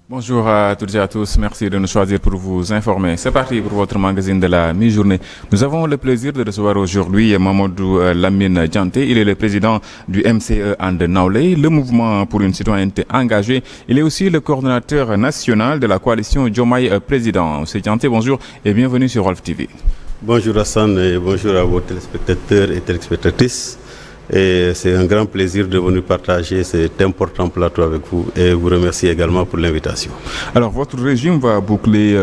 Bonjour à toutes et à tous, merci de nous choisir pour vous informer. C'est parti pour votre magazine de la mi-journée. Nous avons le plaisir de recevoir aujourd'hui Mamadou Lamine Dianté. Il est le président du MCE And Nawlé, le mouvement pour une citoyenneté engagée. Il est aussi le coordonnateur national de la coalition Diomaye Président. Monsieur Dianté, bonjour et bienvenue sur Walf TV. Bonjour Hassan et bonjour à vos téléspectateurs et téléspectatrices. Et c'est un grand plaisir de venir partager cet important plateau avec vous et vous remercie également pour l'invitation. Alors votre régime va boucler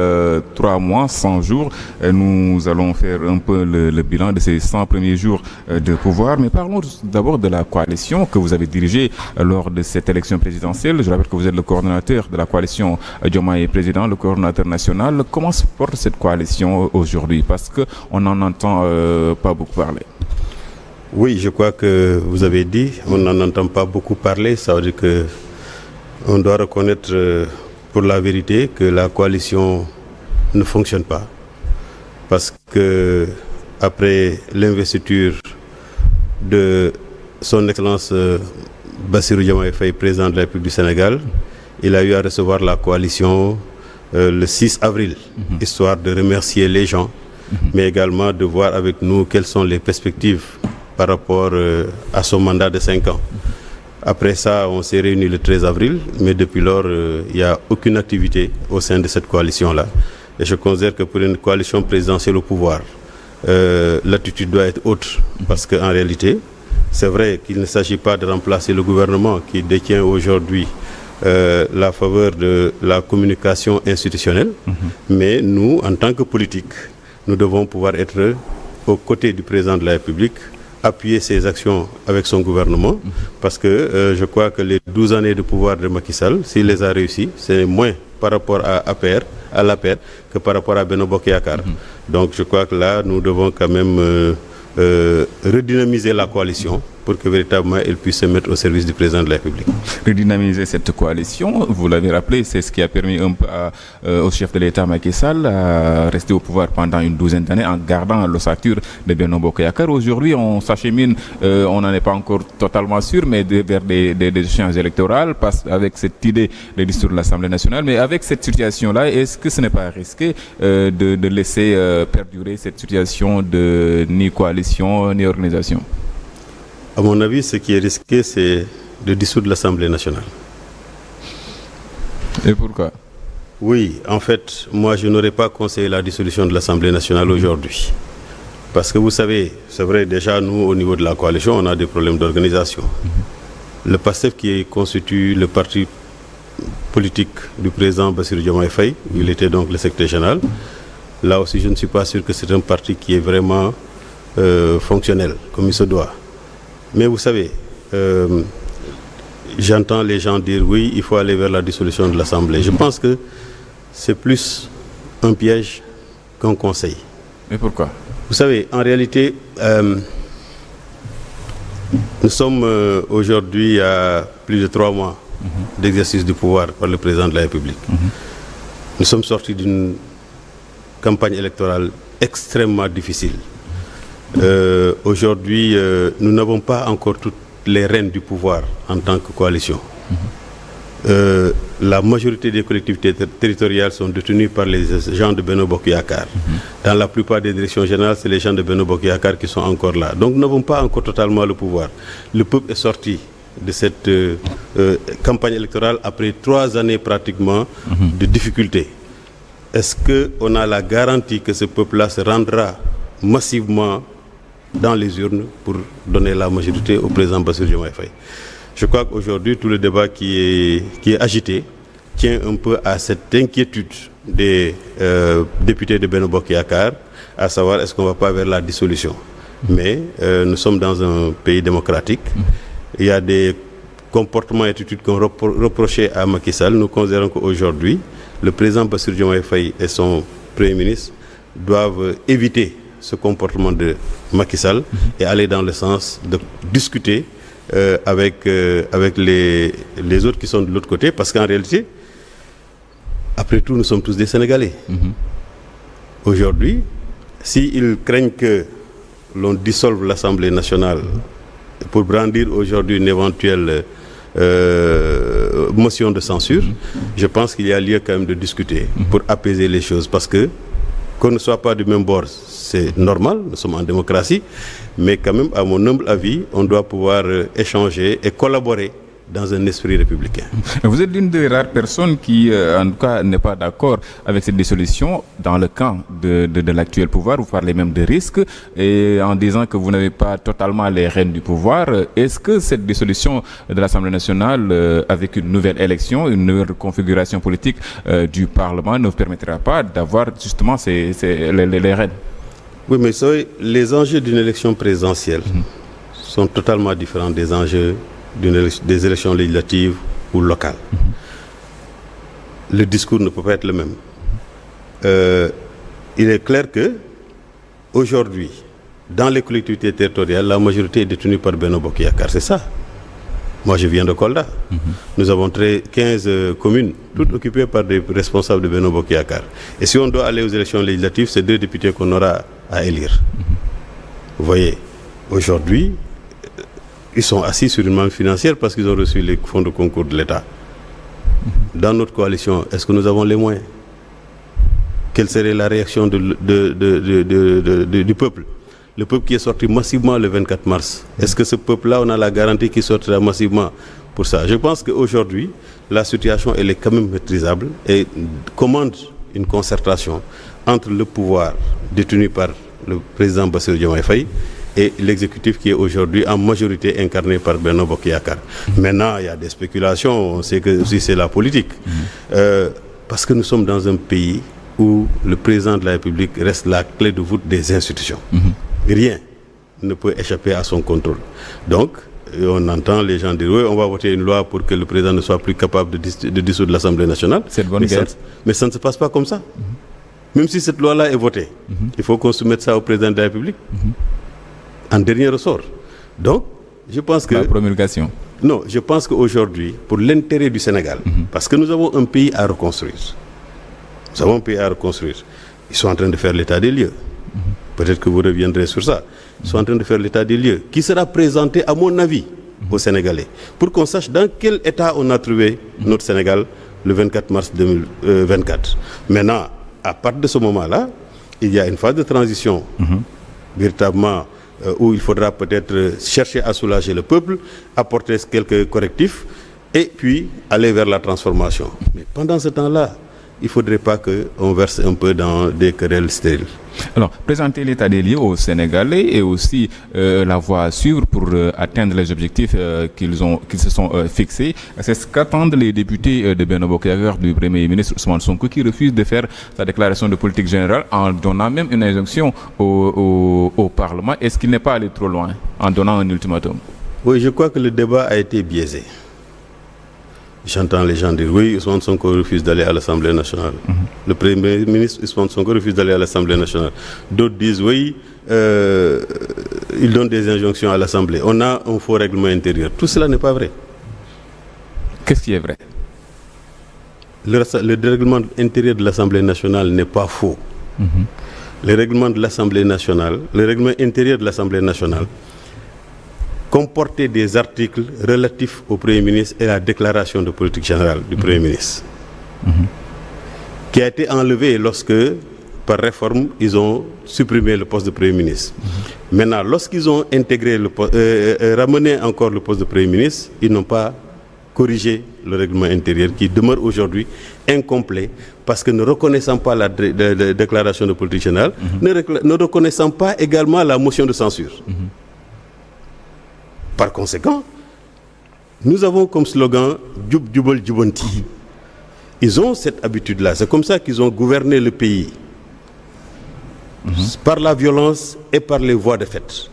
3 mois, 100 jours. Nous allons faire un peu le bilan de ces 100 premiers jours de pouvoir. Mais parlons d'abord de la coalition que vous avez dirigée lors de cette élection présidentielle. Je rappelle que vous êtes le coordonnateur de la coalition Diomaye Président, le coordonnateur national. Comment se porte cette coalition aujourd'hui? Parce qu'on n'en entend pas beaucoup parler. Oui, je crois que vous avez dit, on n'en entend pas beaucoup parler. Ça veut dire qu'on doit reconnaître pour la vérité que la coalition ne fonctionne pas. Parce que après l'investiture de son Excellence Bassirou Diomaye Faye, président de la République du Sénégal, il a eu à recevoir la coalition le 6 avril, histoire de remercier les gens, mais également de voir avec nous quelles sont les perspectives par rapport à son mandat de 5 ans. Après ça, on s'est réunis le 13 avril, mais depuis lors, il n'y a aucune activité au sein de cette coalition-là. Et je considère que pour une coalition présidentielle au pouvoir, l'attitude doit être autre. Parce qu'en réalité, c'est vrai qu'il ne s'agit pas de remplacer le gouvernement qui détient aujourd'hui la faveur de la communication institutionnelle. Mais nous, en tant que politiques, nous devons pouvoir être aux côtés du président de la République, appuyer ses actions avec son gouvernement, parce que je crois que les 12 années de pouvoir de Macky Sall, s'il les a réussi, c'est moins par rapport à l'APR que par rapport à Benno Bokk Yakaar. Donc je crois que là, nous devons quand même redynamiser la coalition pour que véritablement elle puisse se mettre au service du président de la République. Redynamiser cette coalition, vous l'avez rappelé, c'est ce qui a permis un peu au chef de l'État Macky Sall à rester au pouvoir pendant une douzaine d'années en gardant l'ossature de Benno Bokk Yakaar. Aujourd'hui, on s'achemine, on n'en est pas encore totalement sûr, mais vers des échéances électorales, avec cette idée de dissoudre l'Assemblée nationale. Mais avec cette situation-là, est-ce que ce n'est pas risqué de laisser perdurer cette situation de ni coalition ni organisation? À mon avis, ce qui est risqué, c'est de dissoudre l'Assemblée nationale. Et pourquoi? Oui, en fait, moi, je n'aurais pas conseillé la dissolution de l'Assemblée nationale aujourd'hui. Parce que vous savez, c'est vrai, déjà, nous, au niveau de la coalition, on a des problèmes d'organisation. Le PASTEF, qui constitue le parti politique du président Bassirou Diomaye Faye, il était donc le secrétaire général. Là aussi, je ne suis pas sûr que c'est un parti qui est vraiment fonctionnel, comme il se doit. Mais vous savez, j'entends les gens dire oui, il faut aller vers la dissolution de l'Assemblée. Je pense que c'est plus un piège qu'un conseil. Mais pourquoi? Vous savez, en réalité, nous sommes aujourd'hui à plus de 3 mois d'exercice du pouvoir par le président de la République. Nous sommes sortis d'une campagne électorale extrêmement difficile. Aujourd'hui, nous n'avons pas encore toutes les rênes du pouvoir en tant que coalition. La majorité des collectivités territoriales sont détenues par les gens de Benno Bokk Yakaar. Dans la plupart des directions générales, c'est les gens de Benno Bokk Yakaar qui sont encore là. Donc nous n'avons pas encore totalement le pouvoir. Le peuple est sorti de cette campagne électorale après 3 années pratiquement de difficultés. Est-ce qu'on a la garantie que ce peuple-là se rendra massivement dans les urnes pour donner la majorité au président Bassirou Diomaye Faye? Je crois qu'aujourd'hui, tout le débat qui est agité tient un peu à cette inquiétude des députés de Benno Bokk Yakaar, à savoir est-ce qu'on ne va pas vers la dissolution. Mais nous sommes dans un pays démocratique. Il y a des comportements et attitudes qu'on reprochait à Macky Sall. Nous considérons qu'aujourd'hui, le président Bassirou Diomaye Faye et son Premier ministre doivent éviter ce comportement de Macky Sall et aller dans le sens de discuter avec les autres qui sont de l'autre côté, parce qu'en réalité, après tout, nous sommes tous des Sénégalais. Aujourd'hui, s'ils craignent que l'on dissolve l'Assemblée nationale pour brandir aujourd'hui une éventuelle motion de censure, je pense qu'il y a lieu quand même de discuter pour apaiser les choses. Parce que qu'on ne soit pas du même bord, c'est normal, nous sommes en démocratie, mais quand même, à mon humble avis, on doit pouvoir échanger et collaborer dans un esprit républicain. Vous êtes l'une des rares personnes qui, en tout cas, n'est pas d'accord avec cette dissolution dans le camp de l'actuel pouvoir. Vous parlez même de risques et en disant que vous n'avez pas totalement les rênes du pouvoir. Est-ce que cette dissolution de l'Assemblée nationale, avec une nouvelle élection, une nouvelle configuration politique du Parlement, ne vous permettra pas d'avoir justement les rênes? Oui, mais les enjeux d'une élection présidentielle sont totalement différents des enjeux des élections législatives ou locales. Le discours ne peut pas être le même. Il est clair que aujourd'hui, dans les collectivités territoriales, la majorité est détenue par Benno Bokk Yakaar, c'est ça. Moi, je viens de Kolda. Nous avons 15 communes, toutes occupées par des responsables de Benno Bokk Yakaar. Et si on doit aller aux élections législatives, c'est 2 députés qu'on aura à élire. Vous voyez, aujourd'hui, ils sont assis sur une manne financière parce qu'ils ont reçu les fonds de concours de l'État. Dans notre coalition, est-ce que nous avons les moyens? Quelle serait la réaction du peuple? Le peuple qui est sorti massivement le 24 mars. Est-ce que ce peuple-là, on a la garantie qu'il sortira massivement pour ça? Je pense qu'aujourd'hui, la situation, elle est quand même maîtrisable et commande une concertation entre le pouvoir détenu par le président Bassirou Diomaye Faye et l'exécutif qui est aujourd'hui en majorité incarné par Benno Bokk Yakaar. Maintenant, il y a des spéculations, on sait que aussi c'est la politique. Parce que nous sommes dans un pays où le président de la République reste la clé de voûte des institutions. Rien ne peut échapper à son contrôle. Donc, on entend les gens dire, oui, on va voter une loi pour que le président ne soit plus capable de dissoudre l'Assemblée nationale. C'est bonne guerre. Mais ça ne se passe pas comme ça. Même si cette loi-là est votée, il faut qu'on soumette ça au président de la République. En dernier ressort. Donc, je pense que... La promulgation. Non, je pense qu'aujourd'hui, pour l'intérêt du Sénégal, parce que nous avons un pays à reconstruire. Nous avons un pays à reconstruire. Ils sont en train de faire l'état des lieux. Peut-être que vous reviendrez sur ça. Ils sont en train de faire l'état des lieux, qui sera présenté, à mon avis, aux Sénégalais, pour qu'on sache dans quel état on a trouvé notre Sénégal le 24 mars 2024. Maintenant, à partir de ce moment-là, il y a une phase de transition, véritablement, où il faudra peut-être chercher à soulager le peuple, apporter quelques correctifs et puis aller vers la transformation. Mais pendant ce temps-là, il ne faudrait pas qu'on verse un peu dans des querelles stériles. Alors, présenter l'état des lieux aux Sénégalais et aussi la voie à suivre pour atteindre les objectifs qu'ils se sont fixés. C'est ce qu'attendent les députés de Benno Bokk Yakaar du Premier ministre Ousmane Sonko, qui refuse de faire sa déclaration de politique générale en donnant même une injonction au Parlement. Est-ce qu'il n'est pas allé trop loin en donnant un ultimatum? Oui, je crois que le débat a été biaisé. J'entends les gens dire oui, Ousmane Sonko refuse d'aller à l'Assemblée nationale. Le Premier ministre Ousmane Sonko refuse d'aller à l'Assemblée nationale. D'autres disent oui, il donne des injonctions à l'Assemblée. On a un faux règlement intérieur. Tout cela n'est pas vrai. Qu'est-ce qui est vrai? Le règlement intérieur de l'Assemblée nationale n'est pas faux. Le règlement intérieur de l'Assemblée nationale comportait des articles relatifs au Premier ministre et à la déclaration de politique générale du Premier ministre, qui a été enlevé lorsque, par réforme, ils ont supprimé le poste de Premier ministre. Maintenant, lorsqu'ils ont intégré ramené encore le poste de Premier ministre, ils n'ont pas corrigé le règlement intérieur qui demeure aujourd'hui incomplet parce que ne reconnaissant pas la déclaration de politique générale, ne reconnaissant pas également la motion de censure. Par conséquent, nous avons comme slogan « Djub Djubal Djubanti ». Ils ont cette habitude-là. C'est comme ça qu'ils ont gouverné le pays. Par la violence et par les voies de fait.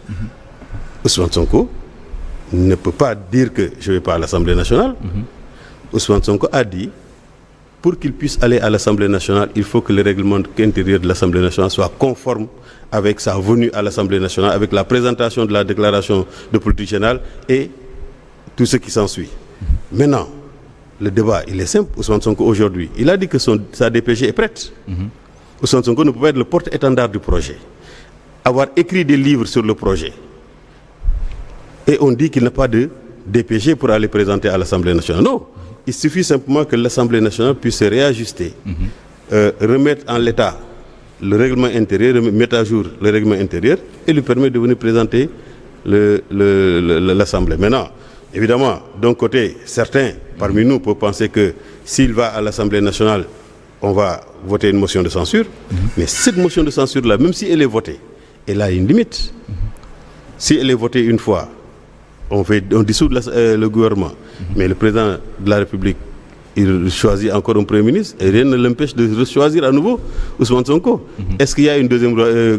Ousmane Sonko ne peut pas dire que je ne vais pas à l'Assemblée nationale. Ousmane Sonko a dit, pour qu'il puisse aller à l'Assemblée nationale, il faut que le règlement intérieur de l'Assemblée nationale soit conforme avec sa venue à l'Assemblée nationale, avec la présentation de la déclaration de politique générale et tout ce qui s'ensuit. Maintenant, le débat, il est simple. Ousmane Sonko, aujourd'hui, il a dit que sa DPG est prête. Ousmane Sonko ne peut pas être le porte-étendard du projet. Avoir écrit des livres sur le projet. Et on dit qu'il n'a pas de DPG pour aller présenter à l'Assemblée nationale. Non, il suffit simplement que l'Assemblée nationale puisse se réajuster, remettre en l'état le règlement intérieur, mettre à jour le règlement intérieur et lui permettre de venir présenter l'Assemblée. Maintenant, évidemment, d'un côté, certains parmi nous peuvent penser que s'il va à l'Assemblée nationale, on va voter une motion de censure. Mais cette motion de censure-là, même si elle est votée, elle a une limite. Si elle est votée une fois, on dissout le gouvernement. Mais le président de la République, il choisit encore un Premier ministre et rien ne l'empêche de choisir à nouveau Ousmane Sonko. Est-ce qu'il y a une deuxième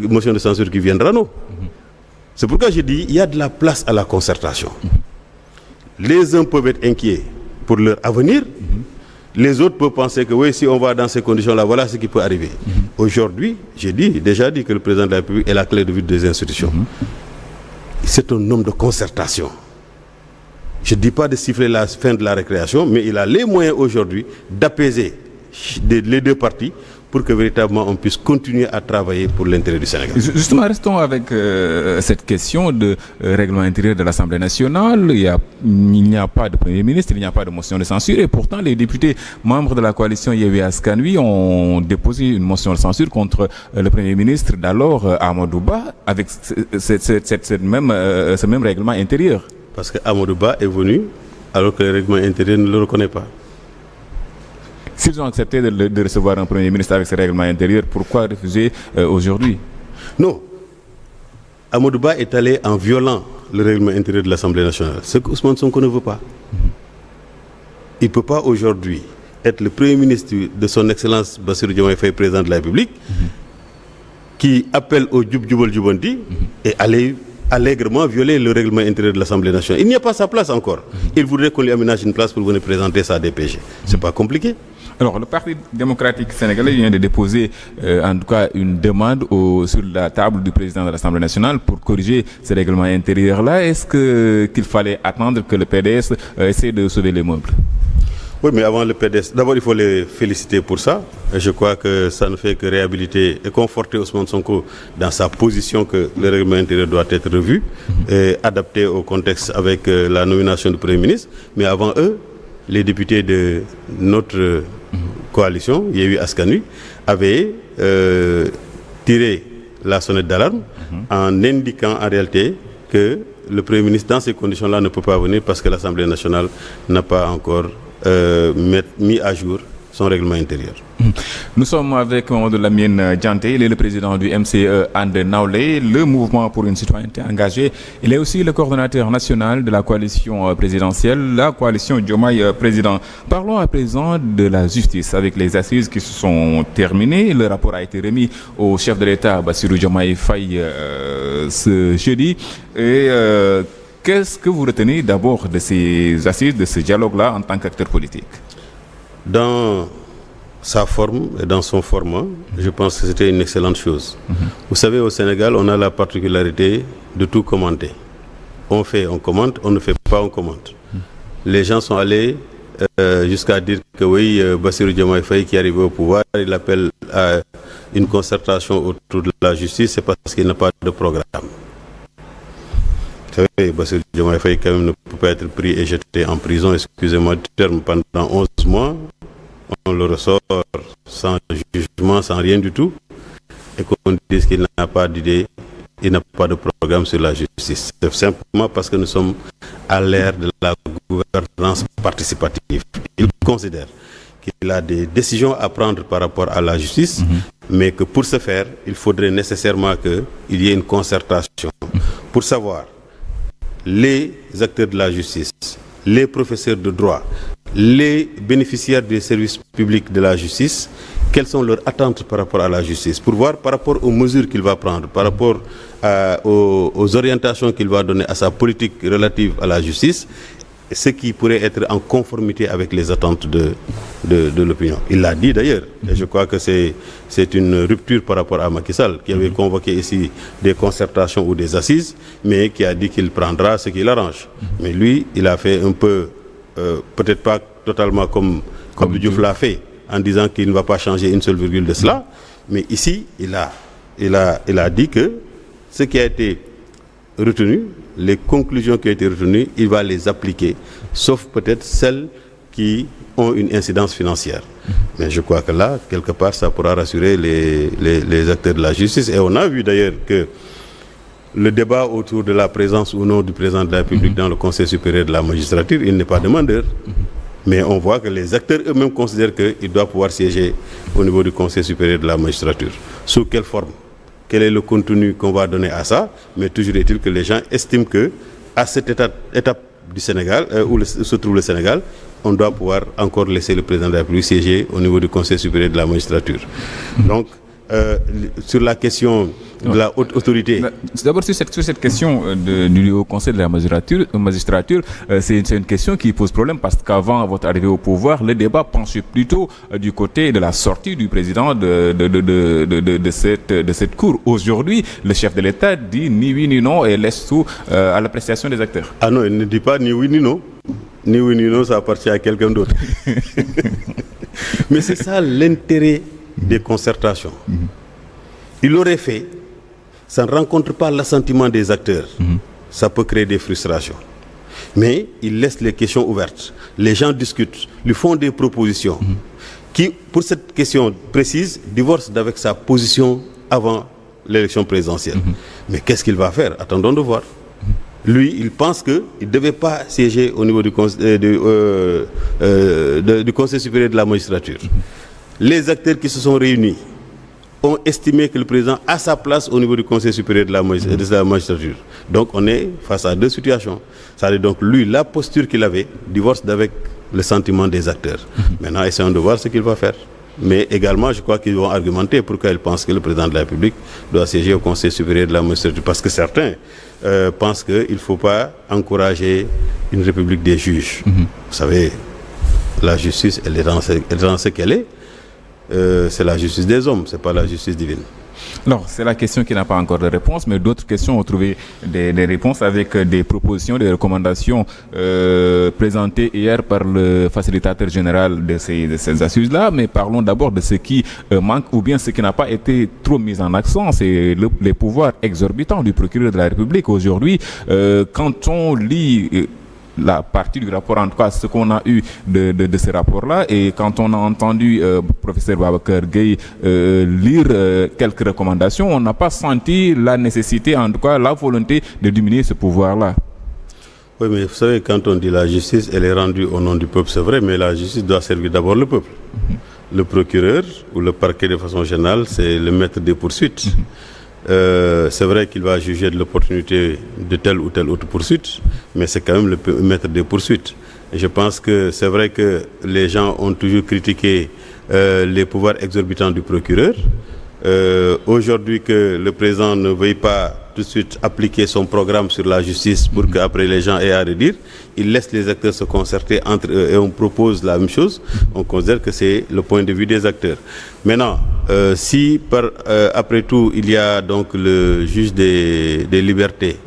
motion de censure qui viendra? Non. C'est pourquoi je dis qu'il y a de la place à la concertation. Les uns peuvent être inquiets pour leur avenir. Les autres peuvent penser que oui, si on va dans ces conditions-là, voilà ce qui peut arriver. Aujourd'hui, j'ai déjà dit que le président de la République est la clé de voûte des institutions. C'est un homme de concertation. Je ne dis pas de siffler la fin de la récréation, mais il a les moyens aujourd'hui d'apaiser les deux parties pour que véritablement on puisse continuer à travailler pour l'intérêt du Sénégal. Justement, restons avec cette question de règlement intérieur de l'Assemblée nationale. Il n'y a pas de Premier ministre, il n'y a pas de motion de censure et pourtant les députés membres de la coalition Yewwi Askan Wi ont déposé une motion de censure contre le Premier ministre d'alors, Amadou Ba, avec ce même règlement intérieur. Parce que Amadou Ba est venu alors que le règlement intérieur ne le reconnaît pas. S'ils ont accepté de recevoir un Premier ministre avec ce règlement intérieur, pourquoi refuser aujourd'hui? Non. Amadou Ba est allé en violant le règlement intérieur de l'Assemblée nationale. Ce que Ousmane Sonko ne veut pas. Il ne peut pas aujourd'hui être le Premier ministre de son Excellence Bassirou Diomaye Faye, président de la République, qui appelle au Djoub Djoubandi et aller allègrement violer le règlement intérieur de l'Assemblée nationale. Il n'y a pas sa place encore. Il voudrait qu'on lui aménage une place pour venir présenter sa DPG. C'est pas compliqué. Alors, le Parti démocratique sénégalais vient de déposer, en tout cas, une demande sur la table du président de l'Assemblée nationale pour corriger ce règlement intérieur-là. Est-ce qu'il fallait attendre que le PDS essaie de sauver les meubles? Oui, mais avant le PDS, d'abord il faut les féliciter pour ça. Et je crois que ça ne fait que réhabiliter et conforter Ousmane Sonko dans sa position que le règlement intérieur doit être revu et adapté au contexte avec la nomination du Premier ministre. Mais avant eux, les députés de notre coalition, Yewwi Askan Wi, avaient tiré la sonnette d'alarme en indiquant en réalité que le Premier ministre, dans ces conditions-là, ne peut pas venir parce que l'Assemblée nationale n'a pas encore mis à jour son règlement intérieur. Nous sommes avec Mamadou Lamine Dianté, il est le président du MCE And Nawlé, le mouvement pour une citoyenneté engagée. Il est aussi le coordonnateur national de la coalition présidentielle, la coalition Diomaye Président. Parlons à présent de la justice avec les assises qui se sont terminées. Le rapport a été remis au chef de l'État, Bassirou Diomaye Faye, ce jeudi. Et qu'est-ce que vous retenez d'abord de ces assises, de ce dialogue-là en tant qu'acteur politique? Dans sa forme et dans son format, je pense que c'était une excellente chose. Vous savez, au Sénégal, on a la particularité de tout commenter. On fait, on commente, on ne fait pas, on commente. Les gens sont allés jusqu'à dire que oui, Bassirou Diomaye Faye qui est arrivé au pouvoir, il appelle à une concertation autour de la justice, c'est parce qu'il n'a pas de programme. Vous savez, Bassirou Diomaye Faye quand même ne peut pas être pris et jeté en prison, excusez-moi du terme, pendant 11 mois. On le ressort sans jugement, sans rien du tout, et qu'on dise qu'il n'a pas d'idée, il n'a pas de programme sur la justice. C'est simplement parce que nous sommes à l'ère de la gouvernance participative. Il considère qu'il a des décisions à prendre par rapport à la justice, mais que pour ce faire, il faudrait nécessairement qu'il y ait une concertation pour savoir les acteurs de la justice, les professeurs de droit, les bénéficiaires des services publics de la justice, quelles sont leurs attentes par rapport à la justice, pour voir par rapport aux mesures qu'il va prendre, par rapport aux orientations qu'il va donner à sa politique relative à la justice, ce qui pourrait être en conformité avec les attentes de l'opinion. Il l'a dit d'ailleurs, et je crois que c'est une rupture par rapport à Macky Sall, qui avait convoqué ici des concertations ou des assises, mais qui a dit qu'il prendra ce qu'il arrange. Mais lui, il a fait un peu, peut-être pas totalement comme Diouf l'a fait, en disant qu'il ne va pas changer une seule virgule de cela, mais ici, il a dit que ce qui a été retenu, les conclusions qui ont été retenues, il va les appliquer, sauf peut-être celles qui ont une incidence financière. Mais je crois que là, quelque part, ça pourra rassurer les acteurs de la justice. Et on a vu d'ailleurs que le débat autour de la présence ou non du président de la République dans le Conseil supérieur de la magistrature, il n'est pas demandeur. Mais on voit que les acteurs eux-mêmes considèrent qu'il doit pouvoir siéger au niveau du Conseil supérieur de la magistrature. Sous quelle forme? Quel est le contenu qu'on va donner à ça? Mais toujours est-il que les gens estiment qu'à cette étape du Sénégal, où se trouve le Sénégal, on doit pouvoir encore laisser le président de la République siéger au niveau du Conseil supérieur de la magistrature. Donc, sur la question de la haute autorité. D'abord, sur cette question du Haut Conseil de la magistrature, c'est une question qui pose problème parce qu'avant votre arrivée au pouvoir, le débat penchait plutôt du côté de la sortie du président de cette cour. Aujourd'hui, le chef de l'État dit ni oui ni non et laisse tout à l'appréciation des acteurs. Ah non, il ne dit pas ni oui ni non. Ni oui ni non, ça appartient à quelqu'un d'autre. Mais c'est ça l'intérêt des concertations. Il aurait fait, ça ne rencontre pas l'assentiment des acteurs. Ça peut créer des frustrations. Mais il laisse les questions ouvertes. Les gens discutent, lui font des propositions qui, pour cette question précise, divorcent avec sa position avant l'élection présidentielle. Mais qu'est-ce qu'il va faire? Attendons de voir. Lui, il pense qu'il ne devait pas siéger au niveau du Conseil supérieur de la magistrature. Les acteurs qui se sont réunis ont estimé que le président a sa place au niveau du Conseil supérieur de la magistrature. Donc on est face à deux situations. C'est-à-dire donc lui, la posture qu'il avait divorce d'avec le sentiment des acteurs. Maintenant, essayons de voir ce qu'il va faire. Mais également, je crois qu'ils vont argumenter pourquoi ils pensent que le président de la République doit siéger au Conseil supérieur de la magistrature. Parce que certains pensent qu'il ne faut pas encourager une république des juges. Vous savez, la justice, elle est dans ce qu'elle est. C'est la justice des hommes, ce n'est pas la justice divine. Non, c'est la question qui n'a pas encore de réponse, mais d'autres questions ont trouvé des réponses avec des propositions, des recommandations présentées hier par le facilitateur général de ces assises-là. Mais parlons d'abord de ce qui manque ou bien ce qui n'a pas été trop mis en accent, c'est les pouvoirs exorbitants du procureur de la République. Aujourd'hui, quand on lit la partie du rapport, en tout cas ce qu'on a eu de ce rapport-là, et quand on a entendu professeur Babacar Gueye lire quelques recommandations, on n'a pas senti la nécessité, en tout cas la volonté de diminuer ce pouvoir-là. Oui, mais vous savez, quand on dit la justice, elle est rendue au nom du peuple, c'est vrai, mais la justice doit servir d'abord le peuple. Le procureur ou le parquet de façon générale, c'est le maître des poursuites. C'est vrai qu'il va juger de l'opportunité de telle ou telle autre poursuite, mais c'est quand même le maître des poursuites. Et je pense que c'est vrai que les gens ont toujours critiqué les pouvoirs exorbitants du procureur. Aujourd'hui, que le président ne veuille pas tout de suite appliquer son programme sur la justice pour qu'après les gens aient à redire, il laisse les acteurs se concerter entre eux et on propose la même chose. On considère que c'est le point de vue des acteurs. Maintenant, si après tout il y a donc le juge des libertés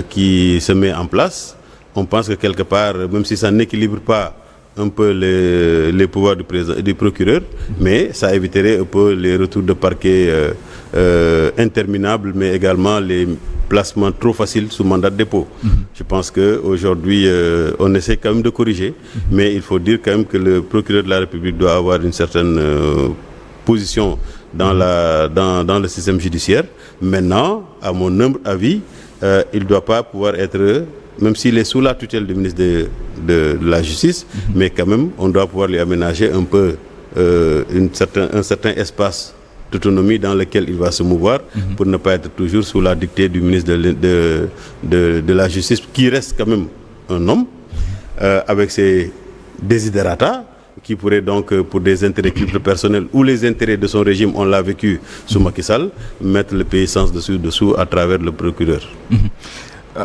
qui se met en place, on pense que quelque part, même si ça n'équilibre pas un peu les pouvoirs du procureur, mais ça éviterait un peu les retours de parquet interminables, mais également les placements trop faciles sous mandat de dépôt. Je pense qu'aujourd'hui, on essaie quand même de corriger, mais il faut dire quand même que le procureur de la République doit avoir une certaine position dans le système judiciaire. Maintenant, à mon humble avis, il ne doit pas pouvoir être, même s'il est sous la tutelle du ministre de la Justice, mais quand même, on doit pouvoir lui aménager un peu un certain espace d'autonomie dans lequel il va se mouvoir pour ne pas être toujours sous la dictée du ministre de la Justice, qui reste quand même un homme avec ses desiderata, qui pourrait donc, pour des intérêts personnels ou les intérêts de son régime, on l'a vécu sous Macky Sall, mettre le pays sens dessous à travers le procureur.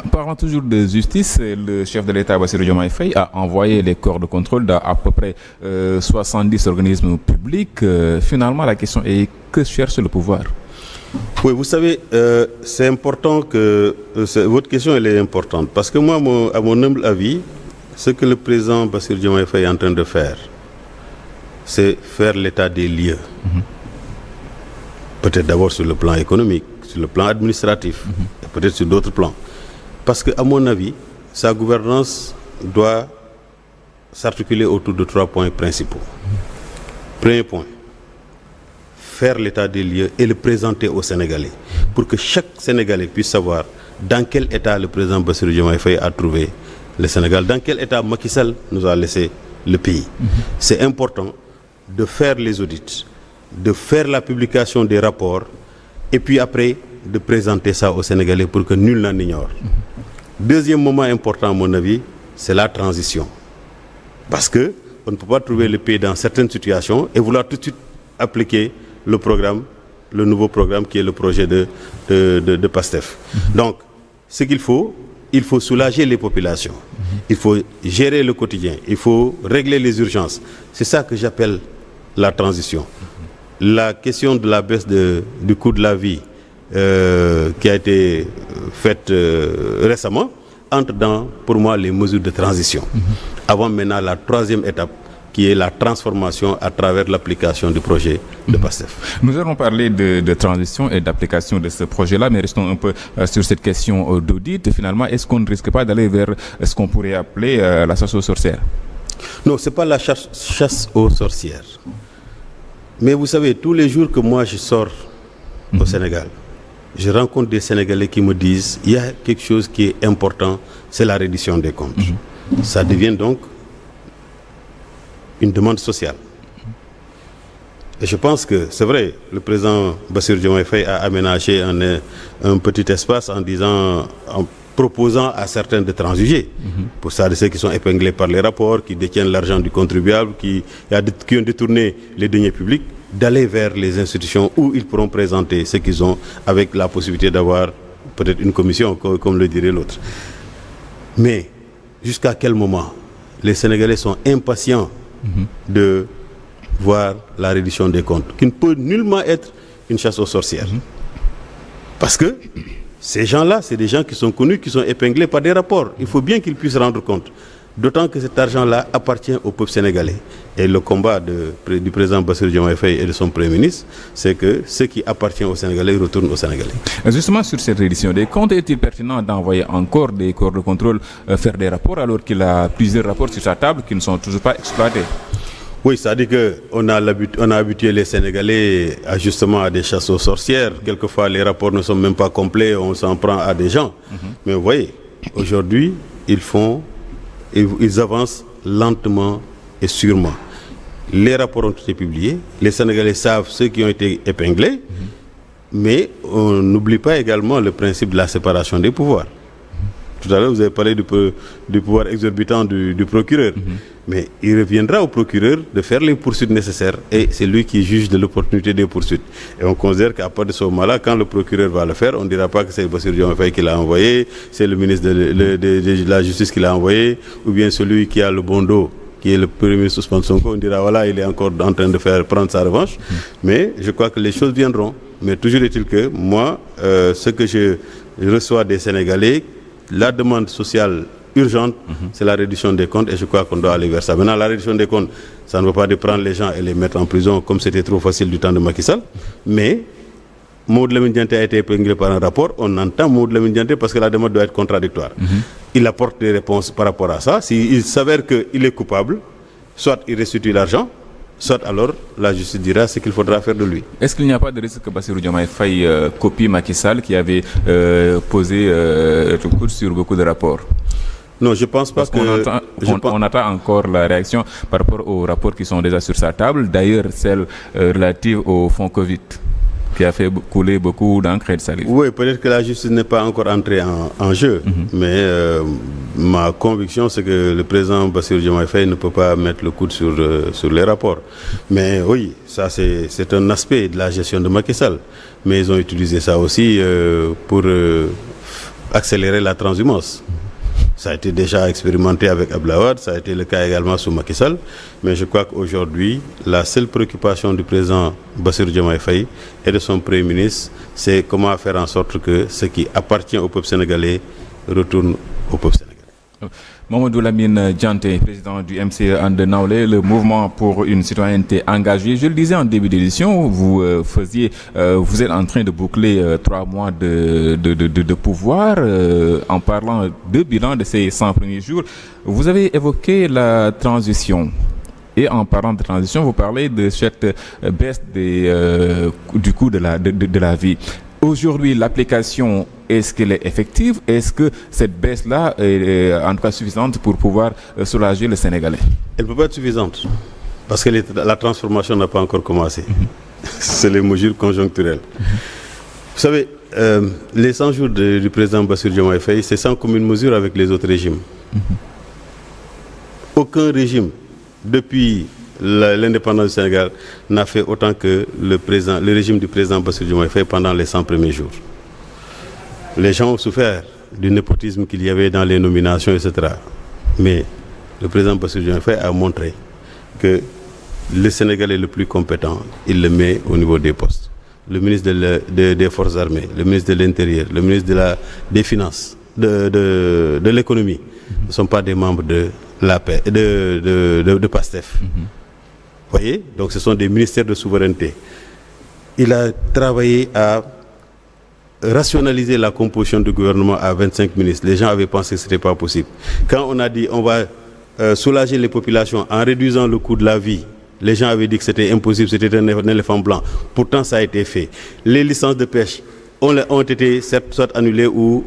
Parlant toujours de justice, le chef de l'État, Bassirou Diomaye Faye, a envoyé les corps de contrôle dans à peu près 70 organismes publics. Finalement, la question est, que cherche le pouvoir? Oui, vous savez, c'est important que... votre question, elle est importante. Parce que moi, à mon humble avis, ce que le président Bassirou Diomaye Faye est en train de faire, c'est faire l'état des lieux. Peut-être d'abord sur le plan économique, sur le plan administratif, et peut-être sur d'autres plans. Parce qu'à mon avis, sa gouvernance doit s'articuler autour de 3 points principaux. Premier point, faire l'état des lieux et le présenter aux Sénégalais pour que chaque Sénégalais puisse savoir dans quel état le président Bassirou Diomaye Faye a trouvé le Sénégal, dans quel état Macky Sall nous a laissé le pays. C'est important de faire les audits, de faire la publication des rapports et puis après de présenter ça aux Sénégalais pour que nul n'en ignore. Deuxième moment important à mon avis, c'est la transition. Parce que on ne peut pas trouver le pays dans certaines situations et vouloir tout de suite appliquer le programme, le nouveau programme qui est le projet de PASTEF. Donc, ce qu'il faut soulager les populations. Il faut gérer le quotidien. Il faut régler les urgences. C'est ça que j'appelle la transition. La question de la baisse du coût de la vie qui a été faite récemment entre dans, pour moi, les mesures de transition. Avant maintenant la troisième étape, qui est la transformation à travers l'application du projet de PASTEF. Nous allons parler de transition et d'application de ce projet-là, mais restons un peu sur cette question d'audit. Finalement, est-ce qu'on ne risque pas d'aller vers ce qu'on pourrait appeler la chasse aux sorcières? Non, ce n'est pas la chasse aux sorcières. Mais vous savez, tous les jours que moi je sors au Sénégal, je rencontre des Sénégalais qui me disent il y a quelque chose qui est important, c'est la reddition des comptes. Ça devient donc une demande sociale. Et je pense que c'est vrai, le président Bassirou Diomaye Faye a aménagé un petit espace en proposant à certains de transiger. Pour ça, de ceux qui sont épinglés par les rapports, qui détiennent l'argent du contribuable, qui ont détourné les deniers publics, d'aller vers les institutions où ils pourront présenter ce qu'ils ont avec la possibilité d'avoir peut-être une commission, comme le dirait l'autre. Mais jusqu'à quel moment les Sénégalais sont impatients de voir la reddition des comptes, qui ne peut nullement être une chasse aux sorcières. Parce que ces gens-là, c'est des gens qui sont connus, qui sont épinglés par des rapports. Il faut bien qu'ils puissent rendre compte. D'autant que cet argent-là appartient au peuple sénégalais. Et le combat du président Bassirou Diomaye Faye et de son Premier ministre, c'est que ce qui appartient aux Sénégalais retourne aux Sénégalais. Justement, sur cette reddition des comptes, est-il pertinent d'envoyer encore des corps de contrôle faire des rapports alors qu'il a plusieurs rapports sur sa table qui ne sont toujours pas exploités? Oui, ça dit qu'on a habitué les Sénégalais justement à des chasses aux sorcières. Quelquefois, les rapports ne sont même pas complets, on s'en prend à des gens. Mais vous voyez, aujourd'hui, ils avancent lentement et sûrement. Les rapports ont été publiés, les Sénégalais savent ceux qui ont été épinglés, mais on n'oublie pas également le principe de la séparation des pouvoirs. Tout à l'heure, vous avez parlé du pouvoir exorbitant du procureur. Mais il reviendra au procureur de faire les poursuites nécessaires et c'est lui qui juge de l'opportunité des poursuites. Et on considère qu'à partir de ce moment-là, quand le procureur va le faire, on ne dira pas que c'est Bassirou Diomaye Faye qui l'a envoyé, c'est le ministre de la Justice qui l'a envoyé, ou bien celui qui a le bon dos, qui est le Premier ministre Ousmane Sonko, on dira voilà, il est encore en train de prendre sa revanche. Mais je crois que les choses viendront. Mais toujours est-il que moi, ce que je reçois des Sénégalais, la demande sociale urgente, c'est la réduction des comptes et je crois qu'on doit aller vers ça. Maintenant, la réduction des comptes, ça ne veut pas de prendre les gens et les mettre en prison comme c'était trop facile du temps de Macky Sall. Mais Mamadou Lamine Dianté a été épinglé par un rapport. On entend Mamadou Lamine Dianté parce que la demande doit être contradictoire. Il apporte des réponses par rapport à ça. S'il s'avère qu'il est coupable, soit il restitue l'argent, soit alors la justice dira ce qu'il faudra faire de lui. Est-ce qu'il n'y a pas de risque que Bassirou Diomaye Faye copie Macky Sall qui avait posé recours sur beaucoup de rapports? Non, je pense pas on attend encore la réaction par rapport aux rapports qui sont déjà sur sa table. D'ailleurs, celle relative au fonds Covid, qui a fait couler beaucoup d'encre et de salive. Oui, peut-être que la justice n'est pas encore entrée en jeu. Mais ma conviction, c'est que le président Bassirou Diomaye Faye ne peut pas mettre le coude sur les rapports. Mais oui, ça c'est un aspect de la gestion de Macky Sall. Mais ils ont utilisé ça aussi pour accélérer la transhumance. Ça a été déjà expérimenté avec Abdoulaye Wade, ça a été le cas également sous Macky Sall. Mais je crois qu'aujourd'hui, la seule préoccupation du président Bassirou Diomaye Faye et de son Premier ministre, c'est comment faire en sorte que ce qui appartient au peuple sénégalais retourne au peuple sénégalais. Mamadou Lamine Dianté, président du MCE And Nawlé, le mouvement pour une citoyenneté engagée. Je le disais en début d'édition, vous êtes en train de boucler 3 mois de pouvoir. En parlant de bilan de ces 100 premiers jours, vous avez évoqué la transition. Et en parlant de transition, vous parlez de cette baisse du coût de la vie. Aujourd'hui, l'application, est-ce qu'elle est effective? Est-ce que cette baisse-là est en tout cas suffisante pour pouvoir soulager le Sénégalais? Elle ne peut pas être suffisante parce que la transformation n'a pas encore commencé. C'est les mesures conjoncturelles. Vous savez, les 100 jours du président Bassirou Diomaye Faye, c'est sans commune mesure avec les autres régimes. Aucun régime, depuis l'indépendance du Sénégal, n'a fait autant que le régime du président Bassirou Diomaye Faye pendant les 100 premiers jours. Les gens ont souffert du népotisme qu'il y avait dans les nominations, etc. Mais le président Bassirou Diomaye Faye a montré que le Sénégalais le plus compétent, il le met au niveau des postes. Le ministre des Forces armées, le ministre de l'Intérieur, le ministre des Finances, de l'économie, ne sont pas des membres de PASTEF. Vous voyez? Donc ce sont des ministères de souveraineté. Il a travaillé à rationaliser la composition du gouvernement à 25 ministres. Les gens avaient pensé que ce n'était pas possible. Quand on a dit on va soulager les populations en réduisant le coût de la vie, les gens avaient dit que c'était impossible, c'était un éléphant blanc. Pourtant, ça a été fait. Les licences de pêche ont été soit annulées ou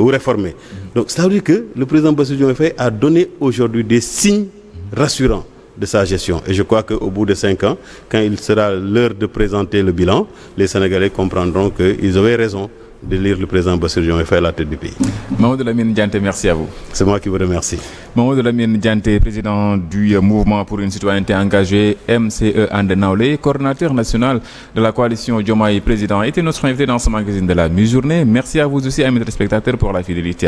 réformées. Donc, ça veut dire que le président Bassirou Diomaye Faye a donné aujourd'hui des signes rassurants de sa gestion. Et je crois qu'au bout de 5 ans, quand il sera l'heure de présenter le bilan, les Sénégalais comprendront qu'ils avaient raison de lire le président Bassirou Diomaye Faye à la tête du pays. Mamadou Lamine Dianté, merci à vous. C'est moi qui vous remercie. Mamadou Lamine Dianté, président du mouvement pour une citoyenneté engagée, MCE And Nawlé, coordinateur national de la coalition Diomaye Président, était notre invité dans ce magazine de la mi-journée. Merci à vous aussi, amis téléspectateurs, pour la fidélité.